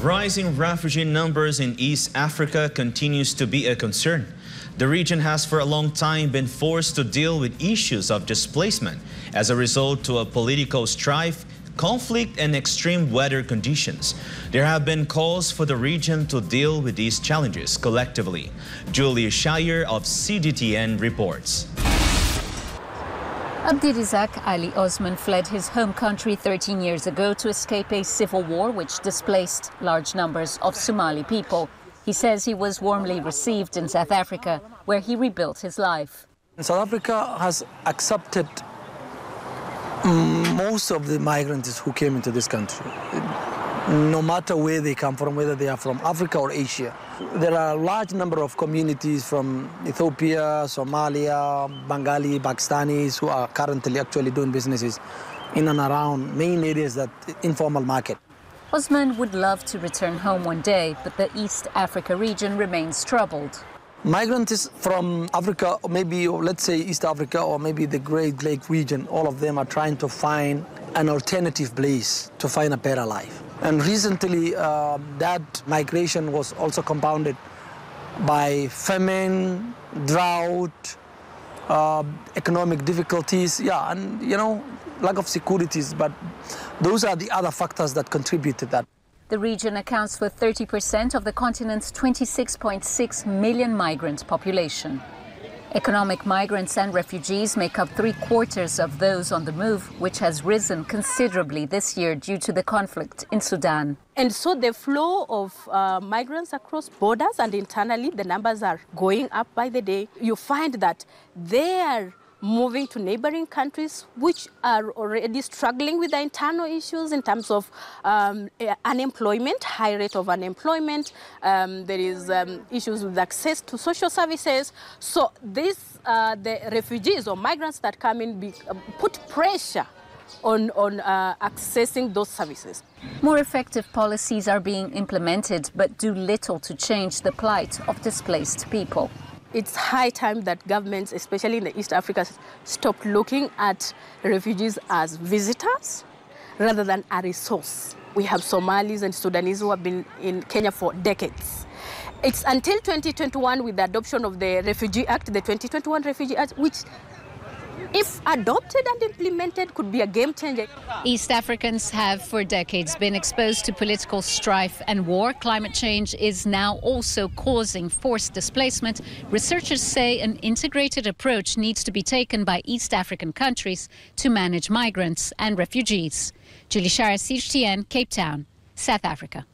Rising refugee numbers in East Africa continues to be a concern. The region has for a long time been forced to deal with issues of displacement as a result of political strife, conflict and extreme weather conditions. There have been calls for the region to deal with these challenges collectively. Julie Scheier of CGTN reports. Abdirizak Ali Osman fled his home country 13 years ago to escape a civil war which displaced large numbers of Somali people. He says he was warmly received in South Africa, where he rebuilt his life. South Africa has accepted most of the migrants who came into this country, no matter where they come from, whether they are from Africa or Asia. There are a large number of communities from Ethiopia, Somalia, Bengali, Pakistanis who are currently actually doing businesses in and around main areas that informal market. Osman would love to return home one day, but the East Africa region remains troubled. Migrants from Africa, or maybe, or let's say East Africa, or maybe the Great Lake region, all of them are trying to find an alternative place to find a better life. And recently, that migration was also compounded by famine, drought, economic difficulties, and, lack of securities. But those are the other factors that contribute to that. The region accounts for 30% of the continent's 26.6 million migrant population. Economic migrants and refugees make up 3/4 of those on the move, which has risen considerably this year due to the conflict in Sudan. And so the flow of migrants across borders and internally, the numbers are going up by the day. You find that they are moving to neighboring countries which are already struggling with the internal issues in terms of unemployment, high rate of unemployment. There is issues with access to social services. So the refugees or migrants that come in put pressure on accessing those services. More effective policies are being implemented, but do little to change the plight of displaced people. It's high time that governments, especially in the East Africa, stop looking at refugees as visitors rather than a resource. We have Somalis and Sudanese who have been in Kenya for decades. It's until 2021 with the adoption of the Refugee Act, the 2021 Refugee Act, which, if adopted and implemented, could be a game changer. East Africans have for decades been exposed to political strife and war. Climate change is now also causing forced displacement. Researchers say an integrated approach needs to be taken by East African countries to manage migrants and refugees. Julie Scheier, CGTN, Cape Town, South Africa.